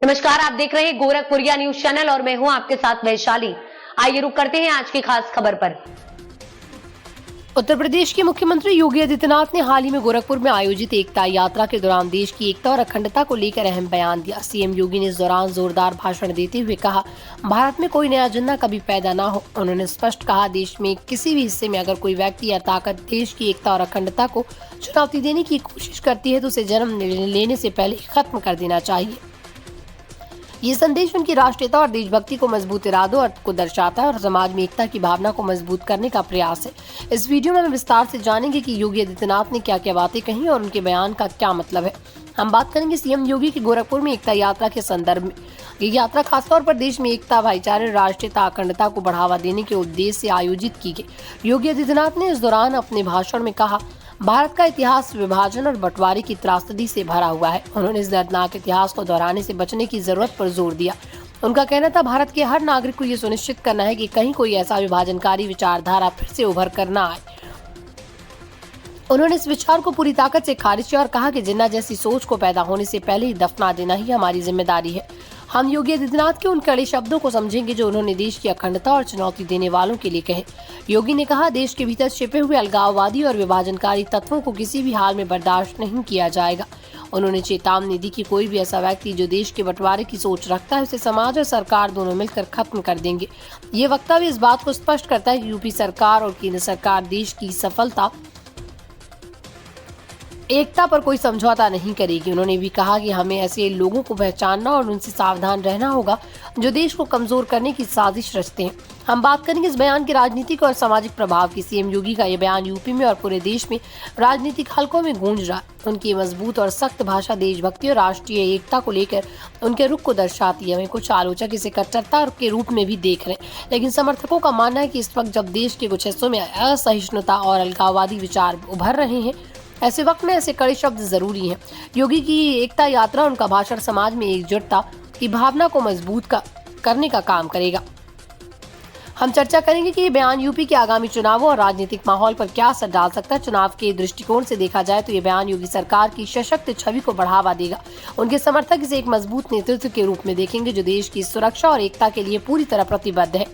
नमस्कार, आप देख रहे हैं गोरखपुरिया न्यूज चैनल और मैं हूं आपके साथ वैशाली। आइए रुक करते हैं आज की खास खबर पर। उत्तर प्रदेश के मुख्यमंत्री योगी आदित्यनाथ ने हाल ही में गोरखपुर में आयोजित एकता यात्रा के दौरान देश की एकता और अखंडता को लेकर अहम बयान दिया। सीएम योगी ने इस दौरान जोरदार भाषण देते हुए कहा, भारत में कोई नया एजेंडा कभी पैदा ना हो। उन्होंने स्पष्ट कहा, देश में किसी भी हिस्से में अगर कोई व्यक्ति या ताकत देश की एकता और अखंडता को चुनौती देने की कोशिश करती है तो उसे जन्म लेने से पहले खत्म कर देना चाहिए। ये संदेश उनकी राष्ट्रीयता और देशभक्ति को मजबूत इरादों को दर्शाता है और समाज में एकता की भावना को मजबूत करने का प्रयास है। इस वीडियो में हम विस्तार से जानेंगे कि योगी आदित्यनाथ ने क्या क्या बातें कही और उनके बयान का क्या मतलब है। हम बात करेंगे सीएम योगी की गोरखपुर में एकता यात्रा के संदर्भ में। ये यात्रा खासतौर पर देश में एकता, भाईचारे, राष्ट्रीयता, अखंडता को बढ़ावा देने के उद्देश्य से आयोजित की गई। योगी आदित्यनाथ ने इस दौरान अपने भाषण में कहा, भारत का इतिहास विभाजन और बंटवारे की त्रासदी से भरा हुआ है। उन्होंने इस दर्दनाक इतिहास को दोहराने से बचने की जरूरत पर जोर दिया। उनका कहना था, भारत के हर नागरिक को ये सुनिश्चित करना है कि कहीं कोई ऐसा विभाजनकारी विचारधारा फिर से उभर कर न आए। उन्होंने इस विचार को पूरी ताकत से खारिज किया और कहा कि जिन्ना जैसी सोच को पैदा होने से पहले ही दफना देना ही हमारी जिम्मेदारी है। हम योगी आदित्यनाथ के उन कड़े शब्दों को समझेंगे जो उन्होंने देश की अखंडता और चुनौती देने वालों के लिए कहे। योगी ने कहा, देश के भीतर छिपे हुए अलगाववादी और विभाजनकारी तत्वों को किसी भी हाल में बर्दाश्त नहीं किया जाएगा। उन्होंने चेतावनी दी कि कोई भी ऐसा व्यक्ति जो देश के बंटवारे की सोच रखता है उसे समाज और सरकार दोनों मिलकर खत्म कर देंगे। ये वक्तव्य इस बात को स्पष्ट करता है कि यूपी सरकार और केंद्र सरकार देश की सफलता एकता पर कोई समझौता नहीं करेगी। उन्होंने भी कहा कि हमें ऐसे लोगों को पहचानना और उनसे सावधान रहना होगा जो देश को कमजोर करने की साजिश रचते हैं। हम बात करेंगे इस बयान के राजनीतिक और सामाजिक प्रभाव की। सीएम योगी का यह बयान यूपी में और पूरे देश में राजनीतिक हलकों में गूंज रहा है। उनकी मजबूत और सख्त भाषा देशभक्ति और राष्ट्रीय एकता को लेकर उनके रुख को दर्शाती है। वहीं कुछ आलोचक इसे कट्टरता के रूप में भी देख रहे हैं, लेकिन समर्थकों का मानना है कि इस वक्त जब देश के कुछ हिस्सों में असहिष्णुता और अलगाववादी विचार उभर रहे हैं, ऐसे वक्त में ऐसे कड़े शब्द जरूरी हैं। योगी की एकता यात्रा, उनका भाषण समाज में एकजुटता की भावना को मजबूत करने का काम करेगा। हम चर्चा करेंगे कि ये बयान यूपी के आगामी चुनावों और राजनीतिक माहौल पर क्या असर डाल सकता है। चुनाव के दृष्टिकोण से देखा जाए तो ये बयान योगी सरकार की सशक्त छवि को बढ़ावा देगा। उनके समर्थक इसे एक मजबूत नेतृत्व के रूप में देखेंगे जो देश की सुरक्षा और एकता के लिए पूरी तरह प्रतिबद्ध है।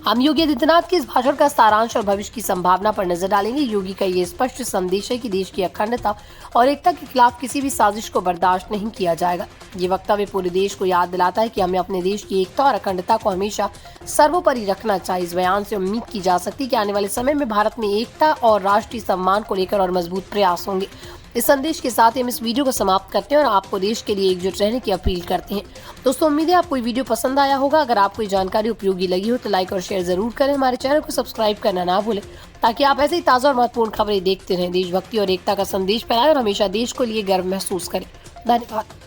हम योगी आदित्यनाथ के इस भाषण का सारांश और भविष्य की संभावना पर नजर डालेंगे। योगी का ये स्पष्ट संदेश है कि देश की अखंडता और एकता के खिलाफ किसी भी साजिश को बर्दाश्त नहीं किया जाएगा। ये वक्तव्य पूरे देश को याद दिलाता है कि हमें अपने देश की एकता और अखंडता को हमेशा सर्वोपरि रखना चाहिए। इस बयान से उम्मीद की जा सकती है कि आने वाले समय में भारत में एकता और राष्ट्रीय सम्मान को लेकर और मजबूत प्रयास होंगे। इस संदेश के साथ हम इस वीडियो को समाप्त करते हैं और आपको देश के लिए एकजुट रहने की अपील करते हैं। दोस्तों, उम्मीद है आपको ये वीडियो पसंद आया होगा। अगर आपको ये जानकारी उपयोगी लगी हो तो लाइक और शेयर जरूर करें। हमारे चैनल को सब्सक्राइब करना ना भूलें ताकि आप ऐसे ही ताज़ा और महत्वपूर्ण खबरें देखते रहें। देशभक्ति और एकता का संदेश फैलाएं और हमेशा देश को लिए गर्व महसूस करें। धन्यवाद।